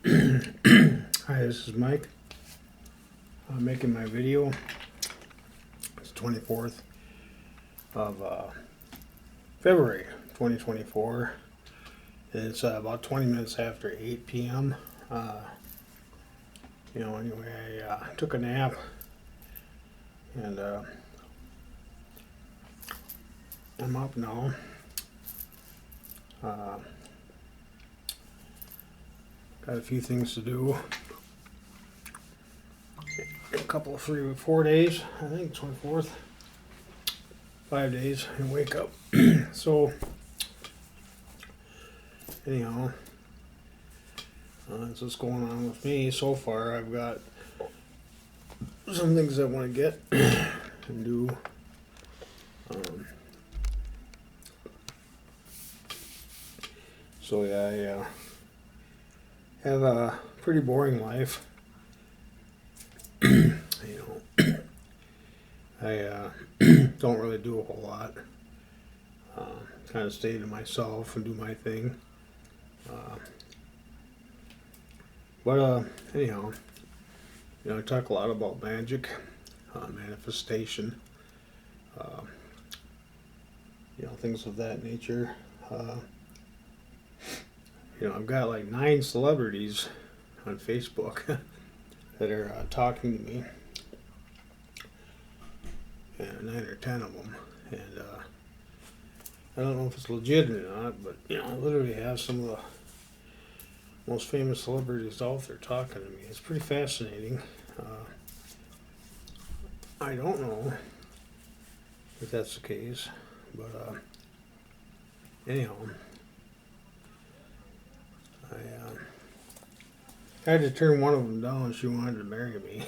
Hi, this is Mike. I'm making my video. It's 24th of February 2024. It's about 20 minutes after 8 p.m. Anyway, I took a nap and I'm up now. Got a few things to do. A couple of 4 days, I think 24th. 5 days and wake up. So anyhow, that's what's going on with me so far. I've got some things I want to get and do. So yeah, I have a pretty boring life. I don't really do a whole lot. Kind of stay to myself and do my thing. But anyhow, I talk a lot about magic, manifestation, things of that nature. I've got like 9 celebrities on Facebook that are talking to me, and 9 or 10 of them, and I don't know if it's legit or not, but I literally have some of the most famous celebrities out there talking to me. It's pretty fascinating. I don't know if that's the case, but anyhow, I had to turn one of them down. She wanted to marry me.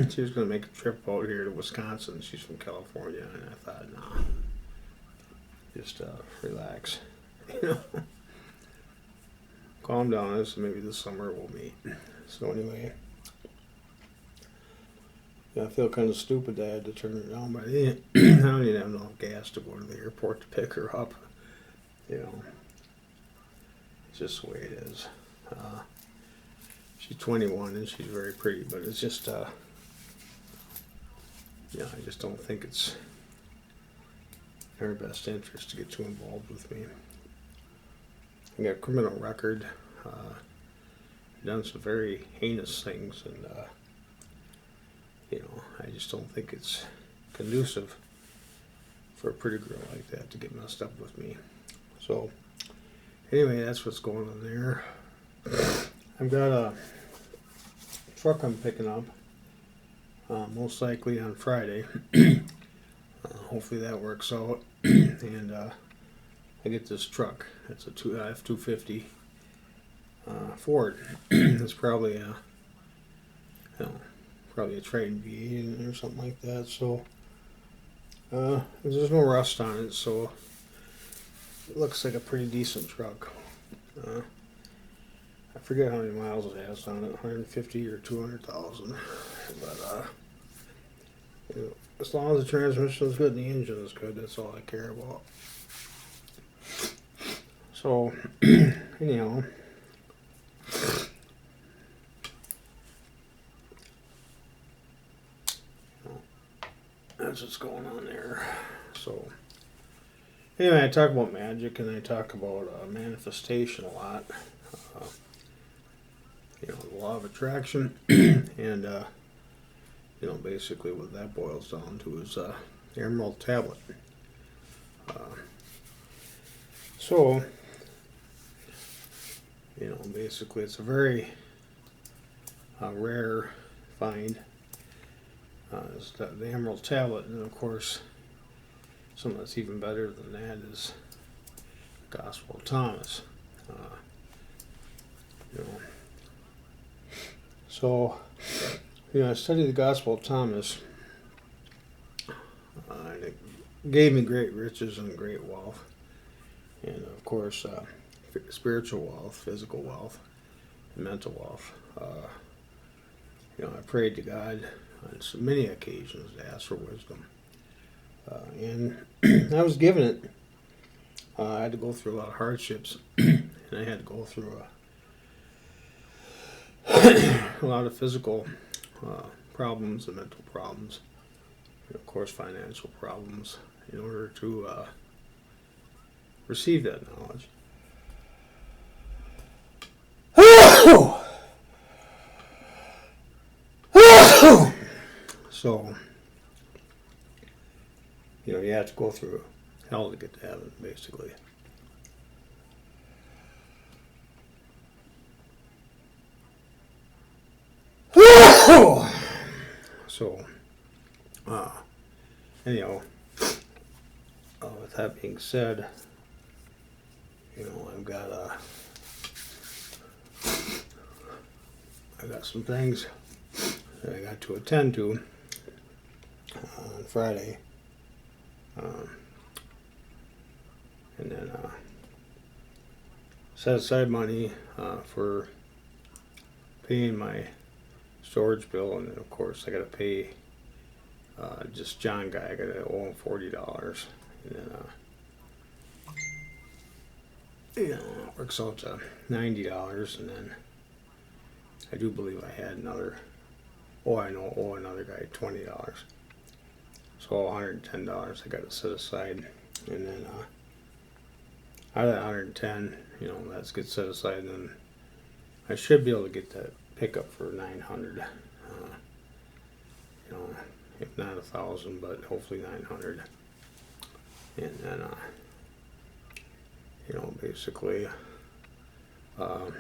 She was going to make a trip out here to Wisconsin. She's from California, and I thought, nah, just relax. Calm down. Maybe this summer we'll meet. So anyway, I feel kind of stupid that I had to turn her down, but I don't even have enough gas to go to the airport to pick her up. It's just the way it is. She's 21 and she's very pretty, but it's just, I just don't think it's in her best interest to get too involved with me. I got a criminal record, done some very heinous things, and I just don't think it's conducive for a pretty girl like that to get messed up with me. So anyway, that's what's going on there. I've got a truck I'm picking up, most likely on Friday. Hopefully that works out. And I get this truck. It's a F-250 Ford. It's probably a Triton V8 or something like that. So there's no rust on it, so it looks like a pretty decent truck. I forget how many miles it has on it, 150 or 200,000. But as long as the transmission is good and the engine is good, that's all I care about. So anyhow, that's what's going on there. So anyway, I talk about magic and I talk about manifestation a lot. The law of attraction, and basically what that boils down to is the Emerald Tablet. So basically it's a very rare find. It's the Emerald Tablet, and of course something that's even better than that is Gospel of Thomas. So I studied the Gospel of Thomas, and it gave me great riches and great wealth, and of course spiritual wealth, physical wealth, and mental wealth. I prayed to God on so many occasions to ask for wisdom, and I was given it. I had to go through a lot of hardships, and I had to go through a lot of physical problems and mental problems, and of course financial problems, in order to receive that knowledge. So, you have to go through hell to get to heaven, basically. So, anyhow, with that being said, I got some things that I got to attend to on Friday, and then set aside money for paying my storage bill, and then of course I got to pay just John guy. I got to owe him $40, and then it works out to $90, and then I do believe I had another. Oh, I know. Owe another guy $20. So $110 I got to set aside, and then out of that 110, that's get set aside, and then I should be able to get that pickup for 900. If not 1,000, but hopefully 900. And then basically. I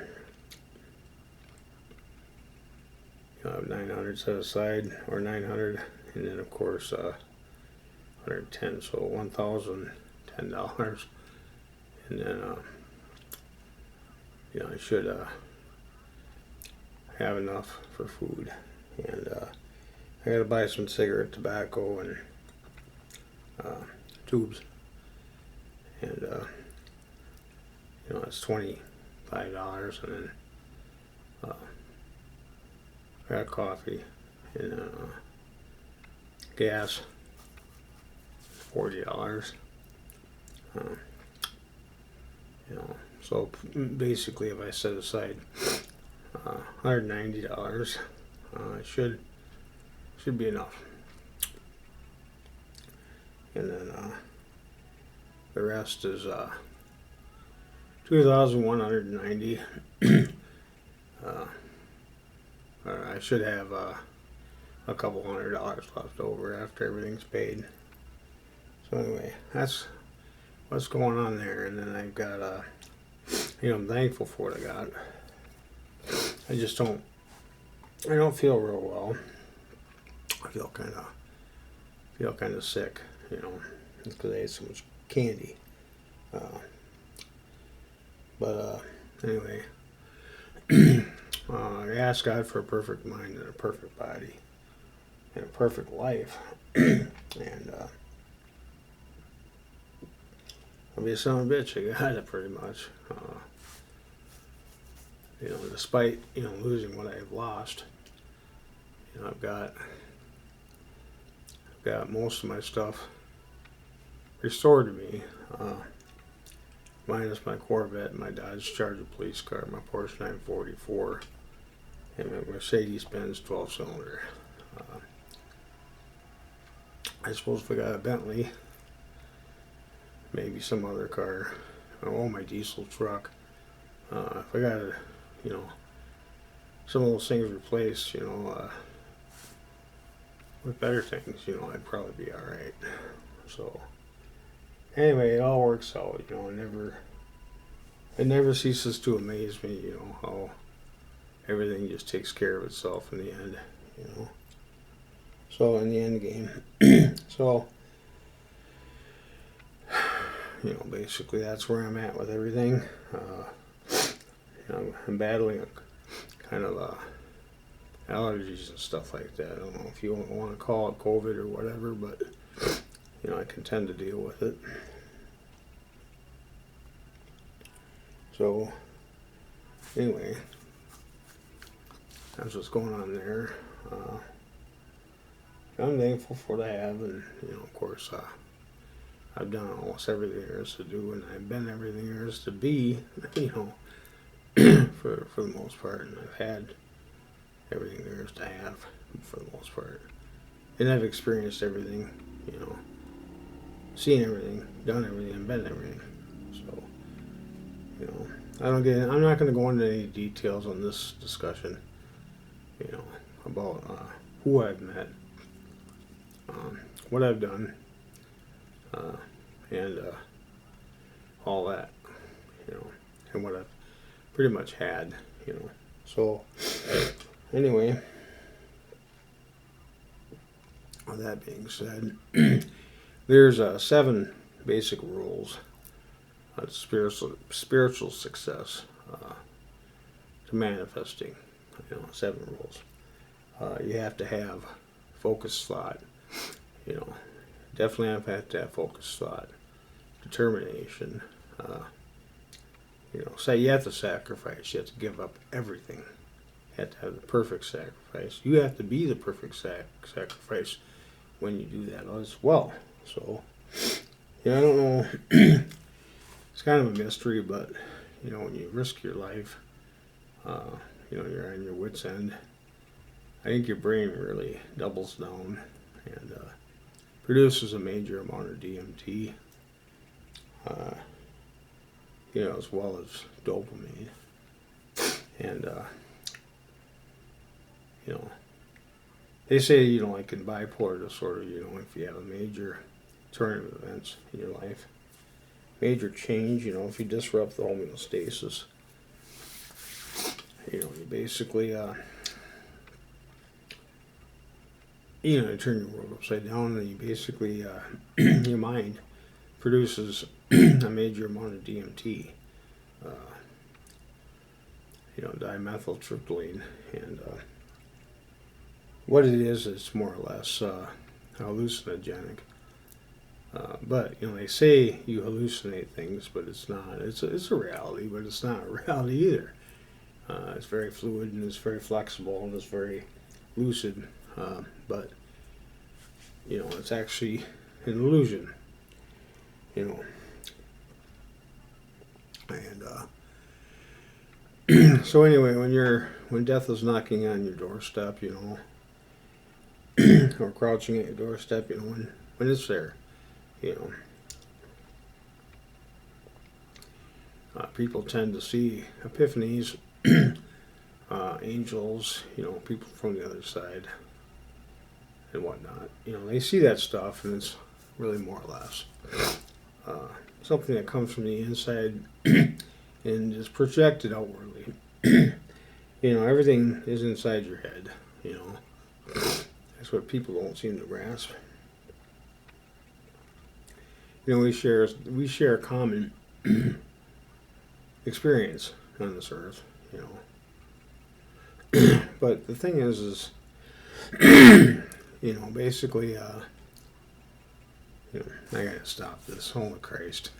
have 900 set aside, or 900, and then of course 110, so $1,010, and then I should have enough for food, and I gotta buy some cigarette tobacco and tubes, and it's $25, and then I got coffee, and gas, $40. So basically, if I set aside $190, should be enough. And then the rest is $2,190. I should have a couple $100 left over after everything's paid. So anyway, that's what's going on there. And then I've got I'm thankful for what I got. I just don't feel real well. I feel kind of sick, because I ate so much candy. But anyway. I ask God for a perfect mind and a perfect body and a perfect life, and I'll be a son of a bitch. I got it pretty much. Despite losing what I've lost, I've got most of my stuff restored to me. Minus my Corvette, my Dodge Charger police car, my Porsche 944, and my Mercedes-Benz 12-cylinder. I suppose if I got a Bentley, maybe some other car, my diesel truck. If I got some of those things replaced, with better things, I'd probably be all right. So. Anyway, it all works out, it never ceases to amaze me, how everything just takes care of itself in the end, So in the end game, so, basically that's where I'm at with everything. I'm battling a kind of allergies and stuff like that. I don't know if you want to call it COVID or whatever, but I can tend to deal with it. So, anyway, that's what's going on there. I'm thankful for what I have, and of course, I've done almost everything there is to do, and I've been everything there is to be, for the most part, and I've had everything there is to have for the most part. And I've experienced everything, you know, seen everything, done everything, and been everything. So, you know, I'm not going to go into any details on this discussion, you know, about who I've met, what I've done, and all that, you know, and what I've pretty much had, you know. So, anyway, with that being said, there's 7 basic rules of spiritual success to manifesting. You know, 7 rules. You have to have focused thought. You know, definitely have to have focused thought, determination. You know, say you have to sacrifice. You have to give up everything. You have to have the perfect sacrifice. You have to be the perfect sacrifice when you do that as well. So, yeah, I don't know. It's kind of a mystery, but you know, when you risk your life, you know, you're on your wit's end. I think your brain really doubles down and produces a major amount of DMT, you know, as well as dopamine. And, you know, they say, you know, like in bipolar disorder, you know, if you have a major turn of events in your life, major change, you know, if you disrupt the homeostasis, you know, you basically, you know, you turn your world upside down, and you basically, your mind produces a major amount of DMT, you know, dimethyltryptamine, and what it is, it's more or less hallucinogenic. But you know, they say you hallucinate things, but it's not. It's a reality, but it's not a reality either. It's very fluid and it's very flexible and it's very lucid, but you know, it's actually an illusion. You know, and so anyway, when death is knocking on your doorstep, you know, or crouching at your doorstep, you know, when it's there, you know, people tend to see epiphanies, angels, you know, people from the other side and whatnot. You know, they see that stuff, and it's really more or less something that comes from the inside and is projected outwardly. You know, everything is inside your head, you know. That's what people don't seem to grasp. You know, we share a common experience on this earth, you know. But the thing is, you know, basically, you know, I gotta stop this. Holy Christ.